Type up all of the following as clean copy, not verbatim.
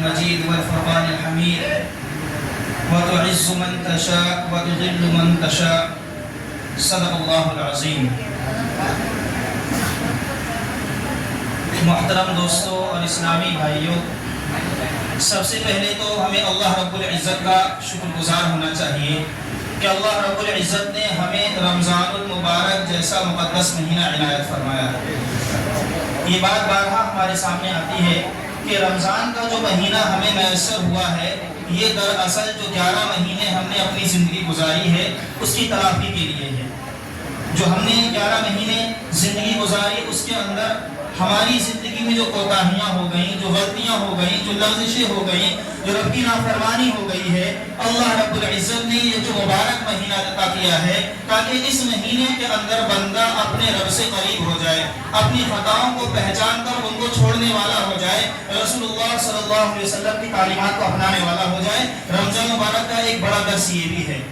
المجيد والفرقان الحميد وتعز من تشاء وتذل من تشاء صدق الله العظيم. محترم دوستوں اور اسلامی بھائیوں، سب سے پہلے تو ہمیں اللہ رب العزت کا شکر گزار ہونا چاہیے کہ اللہ رب العزت نے ہمیں رمضان المبارک جیسا مقدس مہینہ عنایت فرمایا ہے. یہ بات بارہا ہمارے سامنے آتی ہے کہ رمضان کا جو مہینہ ہمیں میسر ہوا ہے، یہ دراصل جو 11 مہینے ہم نے اپنی زندگی گزاری ہے اس کی تلافی کے لیے ہے. جو ہم نے 11 مہینے زندگی گزاری، اس کے اندر ہماری زندگی میں جو کوتاہیاں ہو گئیں، جو غلطیاں ہو گئیں، جو لغزشیں ہو گئیں، جو رب کی نافرمانی ہو گئی ہے، اللہ رب العزت نے یہ جو مبارک مہینہ عطا کیا ہے تاکہ اس مہینے کے اندر بندہ اپنے رب سے قریب ہو جائے، اپنی خطاؤں کو پہچان کر ان کو چھوڑنے والا ہو جائے، رسول اللہ صلی اللہ علیہ وسلم کی تعلیمات کو اپنانے والا ہو جائے. رمضان مبارک کا ایک بڑا درس یہ بھی ہے،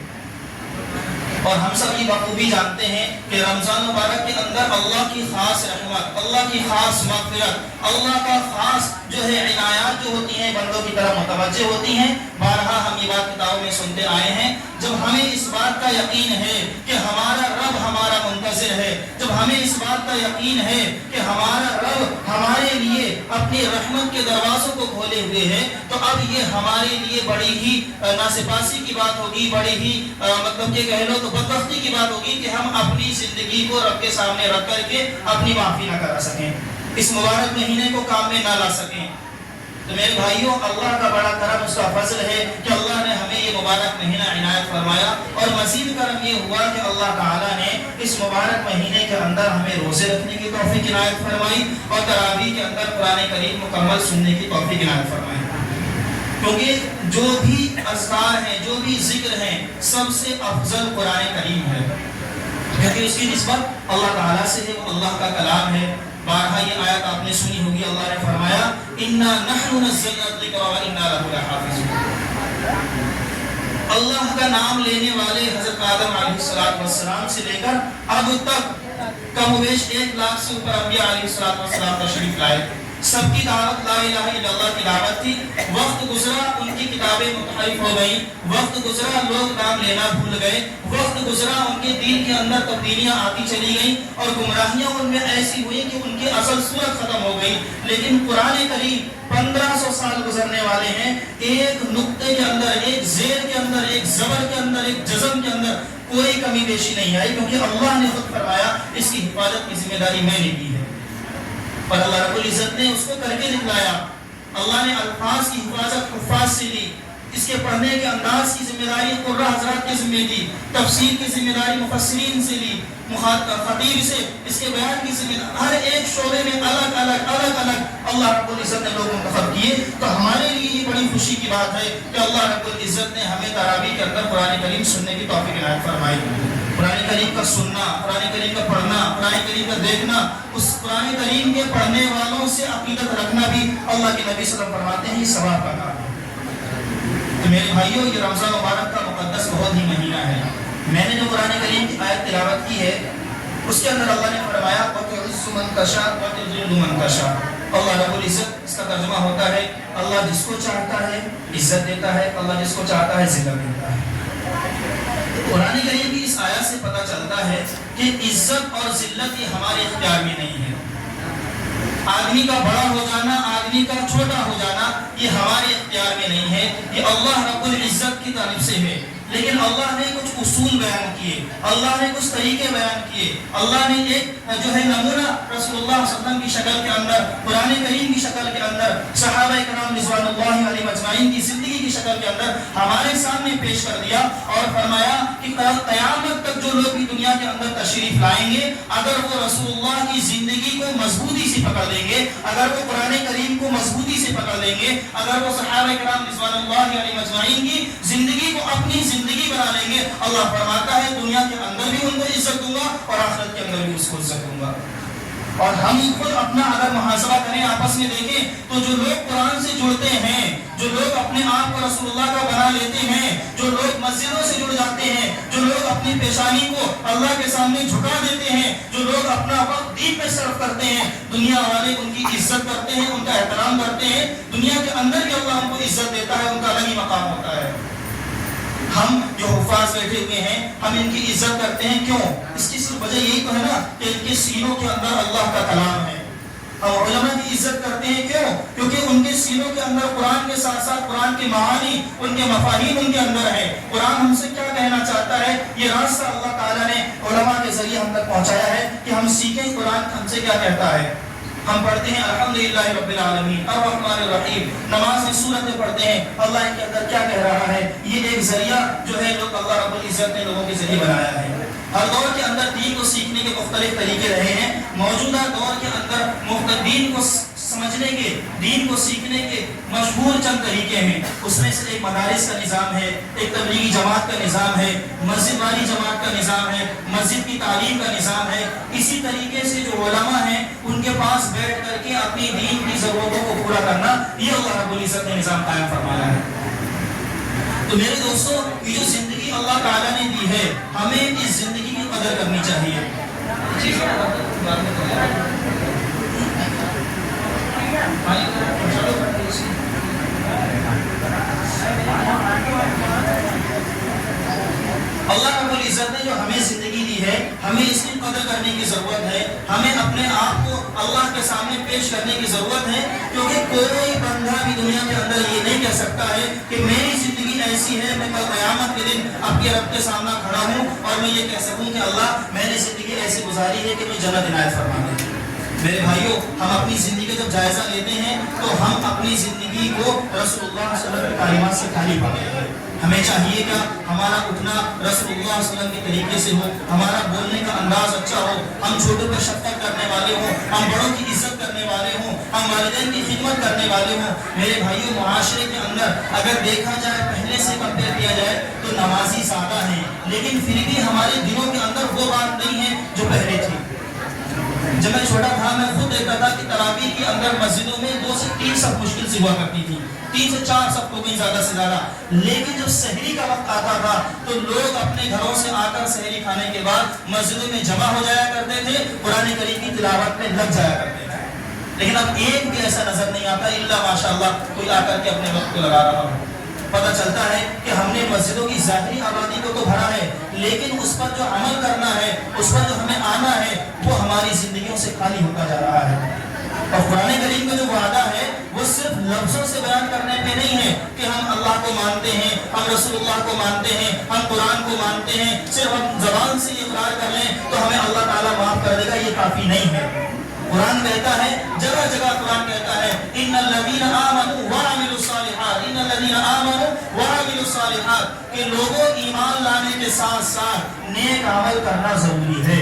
اور ہم سب یہ بخوبی جانتے ہیں کہ رمضان مبارک کے اندر اللہ کی خاص رحمت، اللہ کی خاص مغفرت، اللہ کا خاص جو ہے عنایات جو ہوتی ہیں بندوں کی طرف متوجہ ہوتی ہیں. بارہا ہم یہ بات کتابوں میں سنتے آئے ہیں. جب ہمیں اس بات کا یقین ہے کہ ہمارا رب ہمارا منتظر ہے، جب ہمیں اس بات کا یقین ہے کہ ہمارا رب ہمارے لیے اپنی رحمت کے دروازوں کو کھولے ہوئے ہے، تو اب یہ ہمارے لیے بڑی ہی ناسپاسی کی بات ہوگی، بڑی ہی مطلب کہ کہہ لو تو بدبختی کی بات ہوگی کہ ہم اپنی زندگی کو رب کے سامنے رکھ کر کے اپنی معافی نہ کرا سکیں، اس مبارک مہینے کو کام میں نہ لا سکیں. تو میرے بھائیوں، اللہ کا بڑا کرم، اس کا فضل ہے کہ اللہ نے ہمیں یہ مبارک مہینہ عنایت فرمایا، اور مزید کرم یہ ہوا کہ اللہ تعالیٰ نے اس مبارک مہینے کے اندر ہمیں روزے رکھنے کی توفیق عنایت فرمائی، اور تراویح کے اندر قرآن کریم مکمل سننے کی توفیق عنایت فرمائی. کیونکہ جو بھی اذکار ہیں، جو بھی ذکر ہیں، سب سے افضل قرآن کریم ہے، کیونکہ اس کی نسبت اللہ تعالیٰ سے ہے، وہ اللہ کا کلام ہے. بارہا یہ آیت آپ نے سنی ہوگی، اللہ نے فرمایا اِنَّا نَحْنُ نَزَّلْنَا الذِّكْرَ وَإِنَّا لَهُ لَحَافِظُونَ. اللہ کا نام لینے والے حضرت آدم علیہ السلام سے لے کر اب تک کم و بیش 1 لاکھ سے اوپر انبیاء علیہ السلام تشریف لائے. سب کی دعوت لا الہ الا اللہ کی دعوت تھی. وقت گزرا، ان کی کتابیں متحرف ہو گئیں، وقت گزرا، لوگ نام لینا بھول گئے، وقت گزرا، ان کے دین کے اندر تبدیلیاں آتی چلی گئیں، اور گمراہیاں ان میں ایسی ہوئی کہ ان کی اصل صورت ختم ہو گئی. لیکن قرآن کریم 1500 سال گزرنے والے ہیں، ایک نقطے کے اندر، ایک زیر کے اندر، ایک زبر کے اندر، ایک جزم کے اندر کوئی کمی بیشی نہیں آئی، کیونکہ اللہ نے خود فرمایا اس کی حفاظت کی ذمہ داری میں نے کی ہے، اور اللہ رب العزت نے اس کو کر کے دکھلایا. اللہ نے الفاظ کی حفاظت حفاظ سے لی، اس کے پڑھنے کے انداز کی ذمہ داری قرہ حضرات کے ذمہ دی، تفسیر کی ذمہ داری مفسرین سے لی، خطیب سے، اس کے بیان کی ذمہ داری، ہر ایک شعبے میں الگ الگ اللہ رب العزت نے لوگ منتخب کیے. تو ہمارے لیے یہ بڑی خوشی کی بات ہے کہ اللہ رب العزت نے ہمیں تراویح کے اندر قرآن کریم سننے کی توفیق عنایت فرمائی. قرآن کریم کا سننا، قرآن کریم کا پڑھنا، قرآن کریم کا دیکھنا، اس قرآن کریم کے پڑھنے والوں سے عقیدت رکھنا بھی اللہ کے نبی صلی اللہ علیہ وسلم فرماتے ہیں یہ ثواب کا کام ہے. تو میرے بھائیوں، یہ رمضان مبارک کا مقدس بہت ہی مہینہ ہے. میں نے جو قرآن کریم کی آیت تلاوت کی ہے اس کے اندر اللہ نے فرمایا وَتُعِزُّ مَن تَشَاءُ وَتُذِلُّ مَن تَشَاءُ. اللہ رب العزت، اس کا ترجمہ ہوتا ہے اللہ جس کو چاہتا ہے عزت دیتا ہے، اللہ جس کو چاہتا ہے ذلت دیتا ہے. قرآن کریم کی اس آیت سے پتہ چلتا ہے کہ عزت اور ذلت یہ ہمارے اختیار میں نہیں ہے. آدمی کا بڑا ہو جانا، آدمی کا چھوٹا ہو جانا، یہ ہمارے اختیار میں نہیں ہے، یہ اللہ رب العزت کی طرف سے ہے. لیکن اللہ نے کچھ اصول بیان کیے، اللہ نے کچھ طریقے بیان کیے، اللہ نے ایک جو ہے نمونہ رسول اللہ صلی اللہ علیہ وسلم کی شکل کے اندر، قرآن کریم کی شکل کے اندر، صحابہ کرام رضوان اللہ علیہم اجمعین کی زندگی کی شکل کے اندر ہمارے سامنے پیش کر دیا، اور فرمایا کہ قیامت تک جو لوگ بھی دنیا کے اندر تشریف لائیں گے، اگر وہ رسول اللہ کی زندگی کو مضبوطی سے پکڑ لیں گے، اگر وہ قرآن کریم کو مضبوطی سے پکڑ لیں گے، اگر وہ صحابہ کرام رضوان اللہ علیہم اجمعین کی زندگی کو اپنی زندگی بنا لیں گے، اللہ فرماتا ہے دنیا کے اندر بھی ان کو عزت دوں گا اور آخرت کے اندر بھی اس کو عزت دوں گا. اور ہم خود اپنا اگر محاسبہ کریں، آپس میں دیکھیں تو جو لوگ قرآن سے جڑتے ہیں، جو لوگ اپنے آپ کو رسول اللہ کا بنا لیتے ہیں، جو لوگ مسجدوں سے جڑ جاتے ہیں، جو لوگ اپنی پیشانی کو اللہ کے سامنے جھکا دیتے ہیں، جو لوگ اپنا وقت دین پہ صرف کرتے ہیں، دنیا والے ان کی عزت کرتے ہیں، ان کا احترام کرتے ہیں، دنیا کے اندر بھی اللہ ان کو عزت دیتا ہے، ان کا الگ ہی مقام ہوتا ہے۔ ہم جو حفاظ بیٹھے ہوئے ہیں، ہم ان کی عزت کرتے ہیں، کیوں؟ اس کی صرف وجہ یہی تو ہے نا کہ ان کے سینوں کے اندر اللہ کا کلام ہے۔ ہم علماء کی عزت کرتے ہیں، کیوں؟ کیونکہ ان کے سینوں کے اندر قرآن کے ساتھ ساتھ قرآن کے معانی، ان کے مفاہیم ان کے اندر ہے۔ قرآن ہم سے کیا کہنا چاہتا ہے، یہ راستہ اللہ تعالیٰ نے علماء کے ذریعے ہم تک پہنچایا ہے کہ ہم سیکھیں قرآن ہم سے کیا کہتا ہے۔ ہم پڑھتے ہیں الحمدللہ رب العالمین الرحمن الرحیم، نماز میں سورتیں پڑھتے ہیں، اللہ کے اندر کیا کہہ رہا ہے، یہ ایک ذریعہ جو ہے لوگ اللہ رب العزت نے لوگوں کے ذریعے بنایا ہے۔ ہر دور کے اندر دین کو سیکھنے کے مختلف طریقے رہے ہیں، موجودہ دور کے اندر دین کو سمجھنے کے، دین کو سیکھنے کے مشہور چند طریقے ہیں۔ اس میں سے ایک مدارس کا نظام ہے، ایک تبلیغی جماعت کا نظام ہے، مسجد والی جماعت کا نظام ہے، مسجد کی تعلیم کا نظام ہے۔ اسی طریقے سے جو علماء ہیں ان کے پاس بیٹھ کر کے اپنی دین کی ضرورتوں کو پورا کرنا، یہ اللہ رب العزت نے نظام قائم فرمایا ہے۔ تو میرے دوستو، یہ جو زندگی اللہ تعالیٰ نے دی ہے، ہمیں اس زندگی کی قدر کرنی چاہیے۔ اللہ رب العزت نے جو ہمیں زندگی دی ہے، ہمیں اس کی قدر کرنے کی ضرورت ہے، ہمیں اپنے آپ کو اللہ کے سامنے پیش کرنے کی ضرورت ہے، کیونکہ کوئی بندہ بھی دنیا کے اندر یہ نہیں کہہ سکتا ہے کہ میری زندگی ایسی ہے، میں کل قیامت کے دن آپ کے رب کے سامنے کھڑا ہوں اور میں یہ کہہ سکوں کہ اللہ میں نے زندگی ایسی گزاری ہے کہ میں جنت عنایت فرما دے۔ میرے بھائیوں، ہم اپنی زندگی کا جب جائزہ لیتے ہیں تو ہم اپنی زندگی کو رسول اللہ صلی اللہ علیہ وسلم کی تعلیمات سے خالی پاتے ہیں۔ ہمیں چاہیے کہ ہمارا اٹھنا رسول اللہ صلی اللہ علیہ وسلم کے طریقے سے ہو، ہمارا بولنے کا انداز اچھا ہو، ہم چھوٹوں پہ شفقت کرنے والے ہوں، ہم بڑوں کی عزت کرنے والے ہوں، ہم والدین کی خدمت کرنے والے ہوں۔ میرے بھائیوں، معاشرے کے اندر اگر دیکھا جائے، پہلے سے کمپیئر کیا جائے تو نمازی زیادہ ہیں، لیکن پھر بھی ہمارے دلوں کے اندر وہ بات نہیں ہے جو پہلے تھی۔ جب میں چھوٹا تھا میں خود دیکھتا تھا کہ تراویح کے اندر مسجدوں میں 2 سے 3 صف مشکل سے ہوا کرتی تھی، 3 سے 4 صف تو کہیں زیادہ سے زیادہ۔ لیکن جب سحری کا وقت آتا تھا تو لوگ اپنے گھروں سے آ کر سحری کھانے کے بعد مسجدوں میں جمع ہو جایا کرتے تھے، قرآن کریم کی تلاوت میں لگ جایا کرتے تھے۔ لیکن اب ایک بھی ایسا نظر نہیں آتا الا ماشاءاللہ کوئی آ کر کے اپنے وقت کو لگا رہا ہو۔ پتہ چلتا ہے کہ ہم نے مسجدوں کی ظاہری آبادی کو تو بھرا ہے، لیکن اس پر جو عمل کرنا ہے، اس پر جو ہمیں آنا ہے، وہ ہماری زندگیوں سے خالی ہوتا جا رہا ہے۔ اور قرآن کریم کا جو وعدہ ہے وہ صرف لفظوں سے بیان کرنے پہ نہیں ہے کہ ہم اللہ کو مانتے ہیں، ہم رسول اللہ کو مانتے ہیں، ہم قرآن کو مانتے ہیں، صرف ہم زبان سے اقرار کر لیں تو ہمیں اللہ تعالیٰ معاف کر دے گا، یہ کافی نہیں ہے۔ قرآن کہتا ہے، جگہ جگہ قرآن کہتا ہے ان الذین آمنوا وعملوا الصالحات، ان الذین آمنوا وعملوا الصالحات، کہ لوگوں ایمان لانے کے ساتھ ساتھ نیک عمل کرنا ضروری ہے۔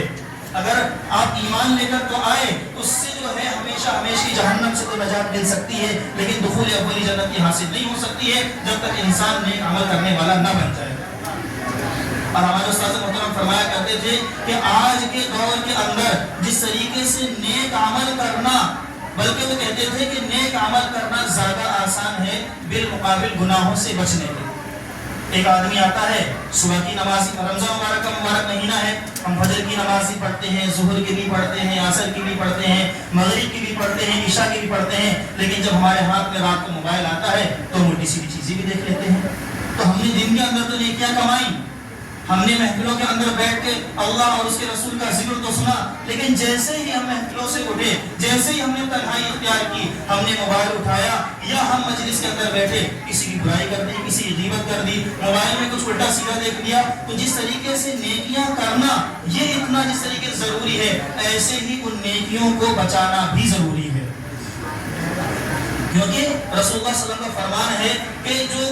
اگر آپ ایمان لے کر تو آئے، اس سے جو ہے ہمیشہ ہمیشہ جہنم سے تو نجات مل سکتی ہے، لیکن دخول اولی جنت کی حاصل نہیں ہو سکتی ہے جب تک انسان نیک عمل کرنے والا نہ بن جائے۔ اور ہمارے استاد محترم فرمایا کرتے تھے کہ آج کے دور کے اندر جس طریقے سے نیک عمل کرنا، بلکہ وہ کہتے تھے کہ نیک عمل کرنا زیادہ آسان ہے بالمقابل گناہوں سے بچنے کے۔ ایک آدمی آتا ہے، صبح کی نماز، رمضان مبارک کا مبارک مہینہ ہے، ہم فجر کی نماز بھی پڑھتے ہیں، ظہر کی بھی پڑھتے ہیں، عصر کی بھی پڑھتے ہیں، مغرب کی بھی پڑھتے ہیں، عشاء کی بھی پڑھتے ہیں، لیکن جب ہمارے ہاتھ میں رات کو موبائل آتا ہے تو موٹی سی بھی چیزیں بھی دیکھ لیتے ہیں۔ تو ہم نے دن کے اندر تو نیکیاں کمائی، ہم نے محفلوں کے اندر بیٹھ کے اللہ اور اس کے رسول کا ذکر تو سنا، لیکن جیسے ہی ہم محفلوں سے اٹھے، جیسے ہی ہم نے تنہائی اختیار کی، ہم نے موبائل اٹھایا یا ہم مجلس کے اندر بیٹھے کسی کی برائی کر دی، کسی کی غیبت کر دی، موبائل میں کچھ الٹا سیدھا دیکھ لیا۔ تو جس طریقے سے نیکیاں کرنا یہ اتنا جس طریقے سے ضروری ہے، ایسے ہی ان نیکیوں کو بچانا بھی ضروری ہے، کیونکہ رسول اللہ صلی اللہ علیہ وسلم کا فرمان ہے کہ جو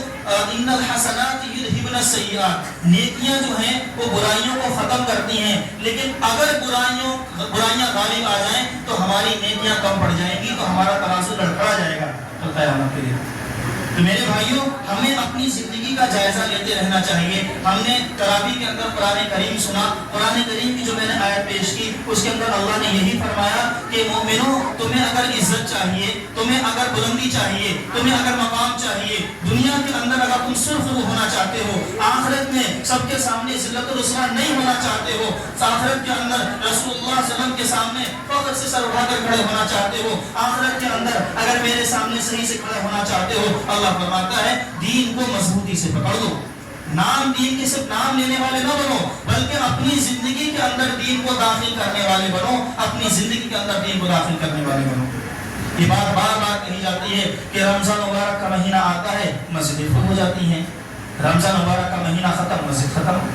ان الحسنات یذہبن السیئات، نیکیاں جو ہیں وہ برائیوں کو ختم کرتی ہیں، لیکن اگر برائیاں غالب آ جائیں تو ہماری نیکیاں کم پڑ جائیں گی، تو ہمارا ترازو لڑکھڑا جائے گا قیامت کے دن۔ تو میرے بھائیوں ہمیں اپنی زندگی کا جائزہ لیتے رہنا چاہیے. ہم نے تراویح کے اندر قرآن کریم سنا. قرآن کریم کی جو میں نے آیت پیش کی اس کے اندر اللہ نے یہی فرمایا کہ مومنوں تمہیں اگر عزت چاہیے, تمہیں اگر بلندی چاہیے, تمہیں اگر مقام چاہیے, دنیا کے اندر اگر تم سرخرو ہونا چاہتے ہو, آخرت میں سب کے سامنے ذلت و رسوا نہیں ہونا چاہتے ہو, آخرت کے اندر رسول اللہ صلی اللہ علیہ وسلم کے سامنے فخر سے سر اٹھا کر کھڑے ہونا چاہتے ہو, آخرت کے اندر اگر میرے سامنے صحیح سے کھڑے ہونا چاہتے ہو, اللہ فرماتا ہے دین کو مضبوطی سے پکڑ دو. نام دین کے صرف نام لینے والے نہ بنو, بلکہ اپنی زندگی کے اندر دین کو داخل کرنے والے بنو, اپنی زندگی کے اندر دین کو داخل کرنے والے بنو. یہ بات بار بار کہی جاتی ہے کہ رمضان مبارک کا مہینہ آتا ہے مسجدیں فل ہو جاتی ہیں, رمضان مبارک کا مہینہ ختم مسجد ختم.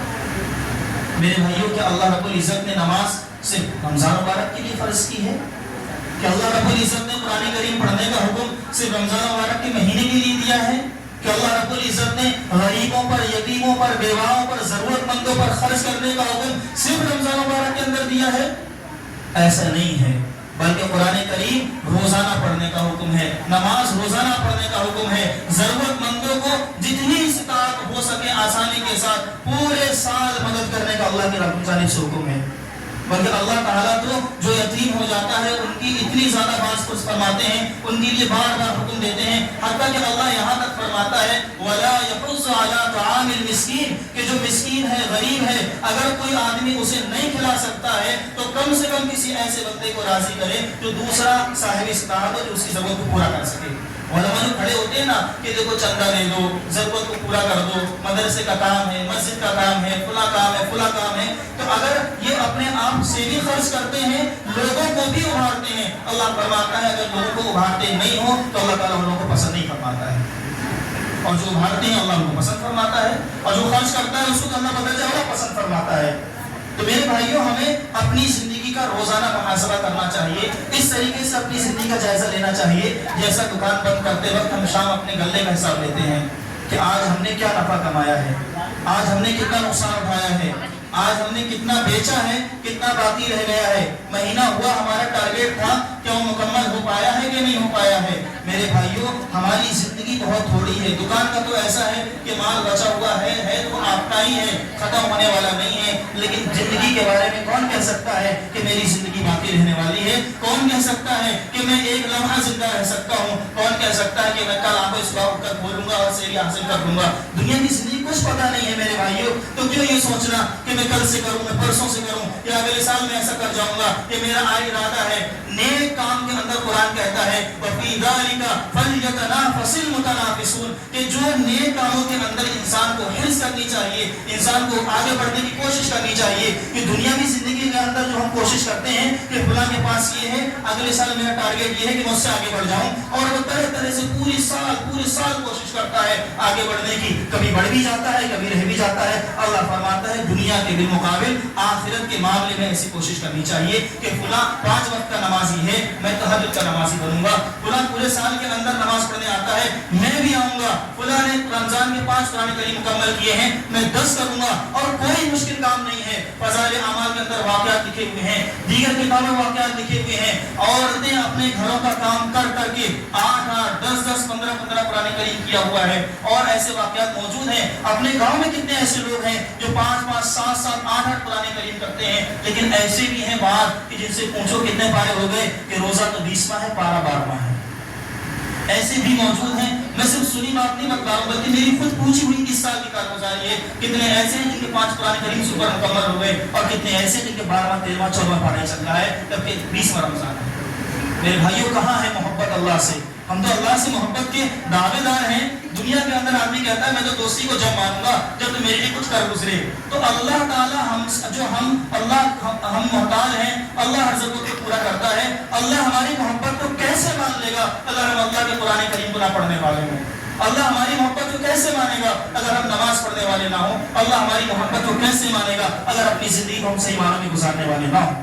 میرے بھائیوں کیا اللہ رب العزت نے نماز صرف رمضان مبارک کے لیے فرض کی ہے؟ کہ اللہ رب العزت نے قرآن کریم پڑھنے کا حکم صرف رمضان مبارک کے مہینے کے لیے دیا ہے؟ کہ اللہ رب العزت نے غریبوں پر, یتیموں پر, بیواؤں پر, ضرورت مندوں پر خرچ کرنے کا حکم صرف رمضان مبارک کے اندر دیا ہے؟ ایسا نہیں ہے, بلکہ قرآن کریم روزانہ پڑھنے کا حکم ہے, نماز روزانہ پڑھنے کا حکم ہے, ضرورت مندوں کو جتنی استطاعت ہو سکے آسانی کے ساتھ پورے سال مدد کرنے کا اللہ کی جانب سے حکم ہے. بلکہ اللہ تعالیٰ تو جو یتیم ہو جاتا ہے ان کی اتنی زیادہ باز پرس فرماتے ہیں, ان کے لیے بار بار حکم دیتے ہیں, حتیٰ کہ اللہ یہاں تک فرماتا ہے وَلَا يَحُضُّ عَلَىٰ طَعَامِ الْمِسْكِينِ کہ جو مسکین ہے, غریب ہے, اگر کوئی آدمی اسے نہیں کھلا سکتا ہے تو کم سے کم کسی ایسے بندے کو راضی کرے جو دوسرا صاحب استطاعت ہو, جو اس کی ضرورت کو پورا کر سکے. علماء کھڑے ہوتے ہیں نا کہ دیکھو چندہ دے دو, ضرورت کو پورا کر دو, مدرسے کا کام ہے, مسجد کا کام ہے, فلاں کام ہے, فلاں کام ہے. تو اگر یہ اپنے آپ سے بھی خرچ کرتے ہیں, لوگوں کو بھی ابھارتے ہیں, اللہ فرماتا ہے اگر لوگوں کو ابھارتے نہیں ہو تو اللہ تعالیٰ ان لوگوں کو پسند نہیں فرماتا ہے, اور جو ابھارتے ہیں اللہ ان کو پسند فرماتا ہے, اور جو خرچ کرتا ہے اس کو اللہ بدلہ اللہ پسند فرماتا ہے. تو میرے بھائیوں ہمیں اپنی زندگی کا روزانہ محاسبہ کرنا چاہیے, اس طریقے سے اپنی زندگی کا جائزہ لینا چاہیے جیسا دکان بند کرتے وقت ہم شام اپنے غلے کا حساب لیتے ہیں کہ آج ہم نے کیا نفع کمایا ہے, آج ہم نے کتنا نقصان اٹھایا ہے, آج ہم نے کتنا بیچا ہے, کتنا باقی رہ گیا ہے, مہینہ ہوا ہمارا ٹارگیٹ تھا کیا وہ مکمل ہو پایا ہے کہ نہیں ہو پایا ہے. میرے بھائیوں ہماری زندگی بہت تھوڑی ہے, دکان کا تو ایسا ہے کہ مال بچا ہوا ہے تو آپ کا ہی ہے, ختم ہونے والا نہیں ہے. لیکن زندگی کے بارے میں کون کہہ سکتا ہے کہ میری زندگی باقی رہنے والی ہے؟ کون کہہ سکتا ہے کہ میں ایک لمحہ زندہ رہ سکتا ہوں؟ کون کہہ سکتا ہے کہ میں کل آنکھوں صبح اٹھ کر کھولوں گا اور سیری حاصل کر لوں گا؟ دنیا کی زندگی کچھ پتہ نہیں ہے میرے بھائیوں. تو کیوں یہ سوچنا کہ میں کل سے کروں, میں پرسوں سے کروں, یا اگلے سال میں ایسا کر جاؤں گا, کہ میرا ارادہ ہے. نیک کام کے اندر قرآن کہتا ہے وَفِي ذَلِكَ فَلْيَتَنَافَسِ الْمُتَنَافِسُونَ کہ جو نیک کاموں کے اندر انسان کو حرص کرنی چاہیے, انسان کو آگے بڑھنے کی کوشش کرنی چاہیے. کہ دنیاوی زندگی کے اندر جو ہم کوشش کرتے ہیں کہ فلاں کے پاس یہ ہے, اگلے سال میرا ٹارگیٹ یہ ہے کہ میں اس سے آگے بڑھ جاؤں, اور وہ طرح طرح سے پورے سال کوشش کرتا ہے آگے بڑھنے کی, کبھی بڑھ بھی جاتا ہے, کبھی رہ بھی جاتا ہے. اللہ فرماتا ہے دنیا کے بالمقابل آخرت کے معاملے میں ایسی کوشش کرنی چاہیے کہ فلاں 5 وقت کا نمازی ہے, میں تہجد کا نمازی بنوں گا. فلاں پورے سال کے اندر نماز پڑھنے آتا ہے, میں بھی آؤں گا. فلاں نے رمضان کے 5 قرآن کریم مکمل کیے ہیں, میں 10 کروں گا. اور کوئی مشکل کام نہیں ہے. فضائل اعمال کے اندر واقعات لکھے ہوئے ہیں, دیگر کتابوں میں واقعات لکھے ہوئے ہیں. عورتیں اپنے گھروں کا کام کر کر کے 8 10 15 قرآن کریم کیا ہوا ہے, اور ایسے واقعات موجود ہیں. اپنے گاؤں میں کتنے ایسے لوگ ہیں جو 5 7 8 قرآن کریم کرتے ہیں, لیکن ایسے بھی ہیں بعض کہ جن سے پوچھو کتنے پارے ہو گئے کہ روزہ تو 20واں ہے, پارا 12واں ہے. ایسے بھی موجود ہیں. میں صرف سنی بات نہیں بتا رہا ہوں, بلکہ میری خود پوچھی ہوئی 20 سال کی کارگزاری ہے. کتنے ایسے ہیں جن کے 5 قرآن کریم سے اوپر مکمل ہو گئے, اور کتنے ایسے ہیں جن کے 12واں 13واں 14واں پارا چل رہا ہے, جبکہ 20واں رمضان ہے. میرے بھائیوں کہاں ہے محبت اللہ سے؟ ہم تو اللہ سے محبت کے دعوے دار ہیں. دنیا کے اندر آدمی کہتا ہے میں تو دوستی کو جب مانوں گا جب تو میرے لیے کچھ کر گزرے. تو اللہ تعالیٰ ہم محتاج ہیں, اللہ ہر ضرورت کو پورا کرتا ہے. اللہ ہماری محبت کو کیسے مان لے گا اگر ہم اللہ کے قرآن کریم کو نہ پڑھنے والے ہوں؟ اللہ ہماری محبت کو کیسے مانے گا اگر ہم نماز پڑھنے والے نہ ہوں؟ اللہ ہماری محبت کو کیسے مانے گا اگر اپنی زندگی کو ہم صحیح معنوں میں گزارنے والے نہ ہوں؟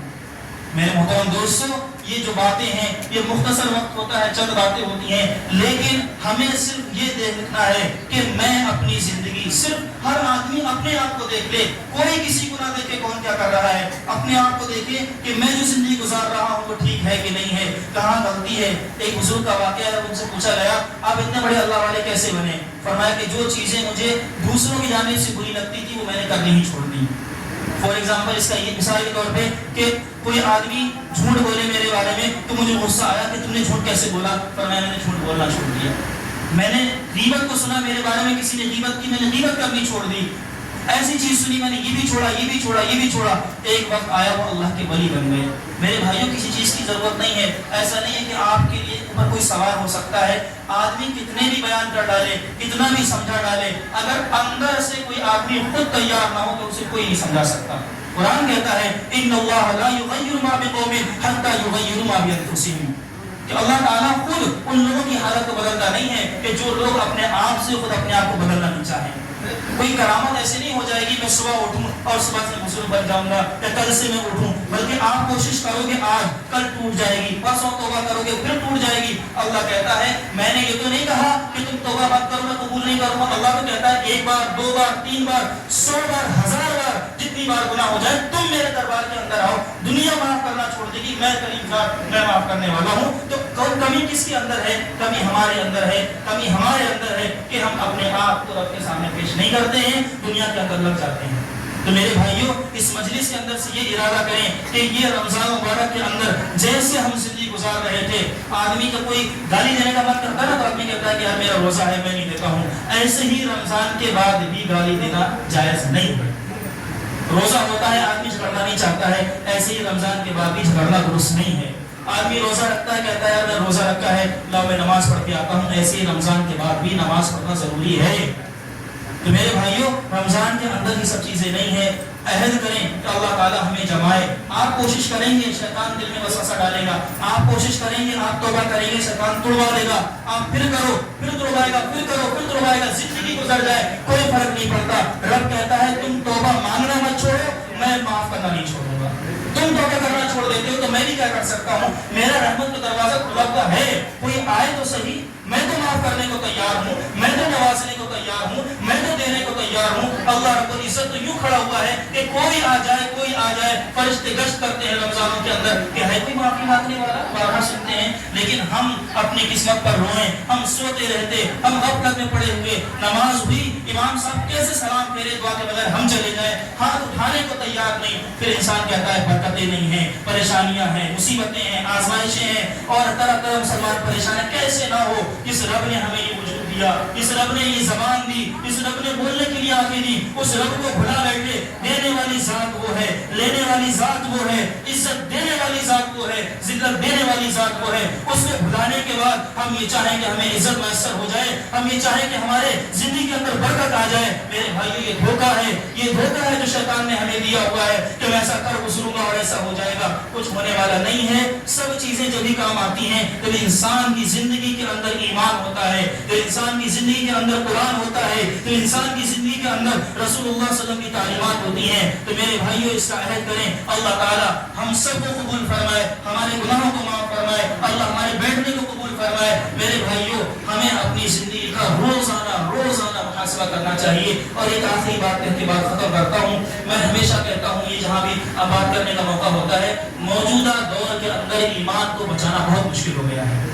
میرے محترم دوستو, یہ جو باتیں ہیں یہ مختصر وقت ہوتا ہے, چند باتیں ہوتی ہیں, لیکن ہمیں صرف یہ دیکھنا ہے کہ میں اپنی زندگی, صرف ہر آدمی اپنے آپ کو دیکھ لے, کوئی کسی کو نہ دیکھے کون کیا کر رہا ہے, اپنے آپ کو دیکھے کہ میں جو زندگی گزار رہا ہوں وہ ٹھیک ہے کہ نہیں ہے, کہاں غلطی ہے. ایک بزرگ کا واقعہ ہے, ان سے پوچھا گیا آپ اتنے بڑے اللہ والے کیسے بنے؟ فرمایا کہ جو چیزیں مجھے دوسروں کی جانب سے بری لگتی تھی وہ میں نے کرنی ہی چھوڑ دی. فار ایگزامپل, اس کا یہ مثال کے طور پہ کہ کوئی آدمی جھوٹ بولے میرے بارے میں تو مجھے غصہ آیا کہ تم نے جھوٹ کیسے بولا, پر میں نے جھوٹ بولنا چھوڑ دیا. میں نے غیبت کو سنا, میرے بارے میں کسی نے غیبت کی, میں نے غیبت کرنی چھوڑ دی. ایسی چیز سنی, میں نے یہ بھی چھوڑا, یہ بھی چھوڑا, یہ بھی چھوڑا. ایک وقت آیا وہ اللہ کے ولی بن گئے. میرے بھائیوں, کسی چیز کی ضرورت نہیں ہے. ایسا نہیں ہے کہ آپ کے لیے اوپر کوئی سوار ہو سکتا ہے. آدمی کتنے بھی بیان کر ڈالے, کتنا بھی سمجھا ڈالے, اگر اندر سے کوئی آدمی خود تیار نہ ہو تو اسے کوئی نہیں سمجھا سکتا. قرآن کہتا ہے ان اللہ لا یغیر ما بقوم حتی یغیروا ما بانفسہم, کہ اللہ تعالیٰ خود ان لوگوں کی حالت کو بدلتا نہیں ہے کہ جو لوگ اپنے آپ سے خود اپنے آپ کو بدلنا نہیں چاہیں. کوئی کرامت ایسے نہیں ہو جائے گی میں صبح اٹھوں اور صبح سے بزرگ بن جاؤں گا, یا کل سے میں اٹھوں, بلکہ آپ کوشش کرو گے آج, کل ٹوٹ جائے گی, پرسوں توبہ کرو گے پھر ٹوٹ جائے گی. اللہ کہتا ہے میں نے یہ تو نہیں کہا کہ تم توبہ مت کرو, میں قبول نہیں کروں گا. اللہ تو کہتا ہے ایک بار, دو بار, تین بار, 100 بار, 1000 بار, جتنی بار گناہ ہو جائے تم میرے دربار کے اندر آؤ. دنیا معاف کرنا چھوڑ دے گی, میں کریم ذات, میں معاف کرنے والا ہوں. تو کمی کس کے اندر ہے؟ کمی ہمارے اندر ہے, کمی ہمارے اندر ہے کہ ہم اپنے آپ کو رب کے سامنے پیش نہیں کرتے ہیں, دنیا کے اندر لگ جاتے ہیں. تو میرے بھائیوں, اس مجلس کے اندر سے یہ ارادہ کریں کہ یہ رمضان مبارک کے اندر جیسے ہم زندگی گزار رہے تھے, آدمی کا کوئی گالی دینے کا من کرتا ہے نا تو آدمی کہتا ہے کہ یار میرا روزہ ہے میں نہیں دیتا ہوں, ایسے ہی رمضان کے بعد بھی گالی دینا جائز نہیں ہے. روزہ ہوتا ہے, آدمی جھگڑنا نہیں چاہتا ہے, ایسے ہی رمضان کے بعد بھی جھگڑنا درست نہیں ہے. آدمی روزہ رکھتا ہے, کہتا ہے یار میں روزہ رکھا ہے, لاؤ میں نماز پڑھ کے آتا ہوں, ایسے ہی رمضان کے بعد بھی نماز پڑھنا ضروری ہے. تو میرے بھائیوں, رمضان کے اندر یہ سب چیزیں نہیں ہیں. عہد کریں کہ اللہ تعالیٰ ہمیں جمائے. آپ کوشش کریں گے, شیطان دل میں وسوسہ ڈالے گا. آپ کوشش کریں گے, آپ توبہ کریں گے, شیطان تڑوا دے گا. آپ پھر کرو, پھر تڑوائے گا, پھر کرو, پھر تڑوائے گا. زندگی گزر جائے کوئی فرق نہیں پڑتا. رب کہتا ہے تم توبہ مانگنا مت چھوڑو, میں معاف کرنا نہیں چھوڑوں گا. تم توبہ کرنا چھوڑ دیتے ہو تو میں بھی کیا کر سکتا ہوں, میرا رحمت کا دروازہ کھلا ہوا ہے. کوئی آئے تو صحیح, میں تو معاف کرنے کو تیار ہوں, میں تو نوازنے کو تیار ہوں, میں تو دینے کو تیار ہوں. اللہ رب العزت تو یوں کھڑا ہوا ہے کہ کوئی آ جائے, کوئی آ جائے. فرشتے گشت کرتے ہیں رمضانوں کے اندر کہ ہے کوئی معافی مانگنے والا, بارہا سنتے ہیں. لیکن ہم اپنی قسمت پر روئیں, ہم سوتے رہتے, ہم غفلت میں پڑے ہوئے. نماز ہوئی, امام صاحب کیسے سلام پھیرے, دعا کے بغیر ہم چلے جائیں, ہاتھ اٹھانے کو تیار نہیں. پھر انسان کہتا ہے برکتیں نہیں ہیں, پریشانیاں ہیں, مصیبتیں ہیں, آزمائشیں ہیں, اور طرح طرح مسلمان پریشان ہے. کیسے نہ ہو, اس رب نے ہمیں یہ وجود دیا, اس رب نے یہ زبان دی, اس رب نے بولنے کے لیے آنکھیں دی. اس رب کو بھلا بیٹھے, دینے والی ذات وہ ہے, لینے والی ذات وہ ہے, عزت دینے والی ذات وہ ہے, ذلت دینے والی ذات وہ ہے. اس کو بھلانے کے بعد ہم یہ چاہیں کہ ہمیں عزت میسر ہو جائے, ہم یہ چاہیں کہ ہمارے زندگی کے اندر برکت آ جائے. میرے بھائیو, یہ دھوکہ ہے, یہ دھوکہ ہے جو شیطان نے ہمیں دیا ہوا ہے کہ میں ایسا کر گزروں گا اور ایسا ہو جائے گا. کچھ ہونے والا نہیں ہے. سب چیزیں جبھی کام آتی ہیں جب انسان کی زندگی کے اندر ایمان ہوتا ہے, جب انسان کی زندگی کے اندر قرآن ہوتا ہے, تو انسان کی زندگی کے اندر رسول اللہ صلی اللہ علیہ وسلم کی تعلیمات ہوتی ہیں. تو میرے بھائیو, اس کا عہد کریں, اللہ تعالیٰ ہم سب کو قبول فرمائے, ہمارے گناہوں کو معاف فرمائے, اللہ ہمارے بیٹھنے کو قبول فرمائے. میرے بھائیو, ہمیں اپنی زندگی کا روزانہ محاسبہ کرنا چاہیے. اور ایک آخری بات کہہ کے بات ختم کرتا ہوں. میں ہمیشہ کہتا ہوں, یہ جہاں بھی بات کرنے کا موقع ہوتا ہے, موجودہ دور کے اندر ایمان کو بچانا بہت مشکل ہو گیا ہے.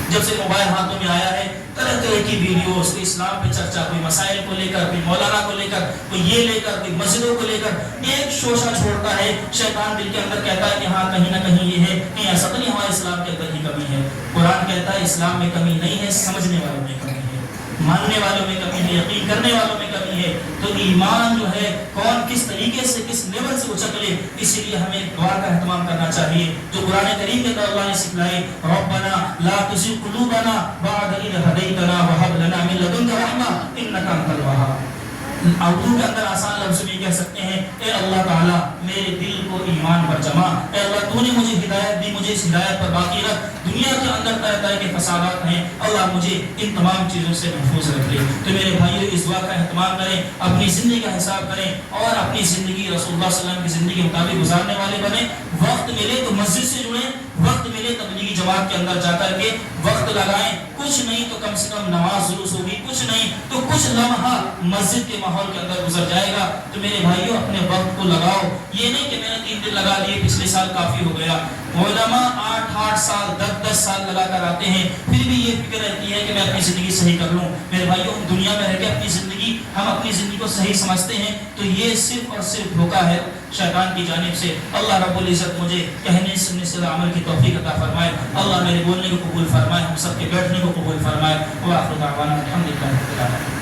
جب سے موبائل ہاتھوں میں آیا ہے, طرح طرح کی ویڈیوز, کوئی اسلام پہ چرچا, کوئی مسائل کو لے کر, کوئی مولانا کو لے کر, کوئی یہ لے کر, کوئی مسجدوں کو لے کر ایک شوشہ چھوڑتا ہے. شیطان دل کے اندر کہتا ہے کہ ہاں کہیں نہ کہیں یہ ہے, نہیں ایسا تو نہیں ہمارے اسلام کے اندر ہی کمی ہے. قرآن کہتا ہے اسلام میں کمی نہیں ہے, سمجھنے والوں میں کمی ہے, ماننے والوں میں کمی ہے, یقین کرنے والوں میں کمی ہے. تو ایمان جو ہے کون کس طریقے سے, کس لیول سے اچک لے, اسی لیے ہمیں دعا کا اہتمام کرنا چاہیے جو قرآن کریم کے اندر اللہ نے سکھلائی. ربنا لا تزغ قلوبنا بعد إذ هديتنا وهب لنا من لدنك رحمة إنك أنت الوهاب. اردو کے اندر آسان لفظ بھی کہہ سکتے ہیں, اے اللہ تعالیٰ میرے دل کو ایمان پر جما, اے اللہ تو نے مجھے ہدایت دی, مجھے مجھے اس ہدایت پر باقی رکھ. دنیا کے اندر طرح طرح کے فسادات ہیں, اللہ مجھے ان تمام چیزوں سے محفوظ رکھ لے. تو میرے بھائیو اس دعا کا اہتمام کریں, اپنی زندگی کا حساب کریں اور اپنی زندگی رسول اللہ صلی اللہ علیہ وسلم کی زندگی کے مطابق گزارنے والے بنیں. وقت ملے تو مسجد سے جڑیں, وقت ملے تبلیغی جماعت کے اندر جا کر کے وقت لگائیں. کچھ نہیں تو کم سے کم نماز جلوس ہوگی, کچھ نہیں تو کچھ لمحہ مسجد کے ماحول کے اندر گزر جائے گا. تو میرے بھائیوں اپنے وقت کو لگاؤ. یہ نہیں کہ میں نے 3 دن لگا لیے پچھلے سال کافی ہو گیا. علماء 8 سال 10 سال لگا کر آتے ہیں, پھر بھی یہ فکر رہتی ہے کہ میں اپنی زندگی صحیح کر لوں. میرے بھائیوں دنیا میں رہ کے ہم اپنی زندگی کو صحیح سمجھتے ہیں تو یہ صرف اور صرف دھوکہ ہے شیطان کی جانب سے. اللہ رب العزت مجھے کہنے سننے سے عمل کی توفیق عطا فرمائے. اللہ میرے بولنے کو قبول فرمائے, ہم سب کے بیٹھنے کو قبول فرمائے. وآخر دعوانا الحمدللہ رب العالمین.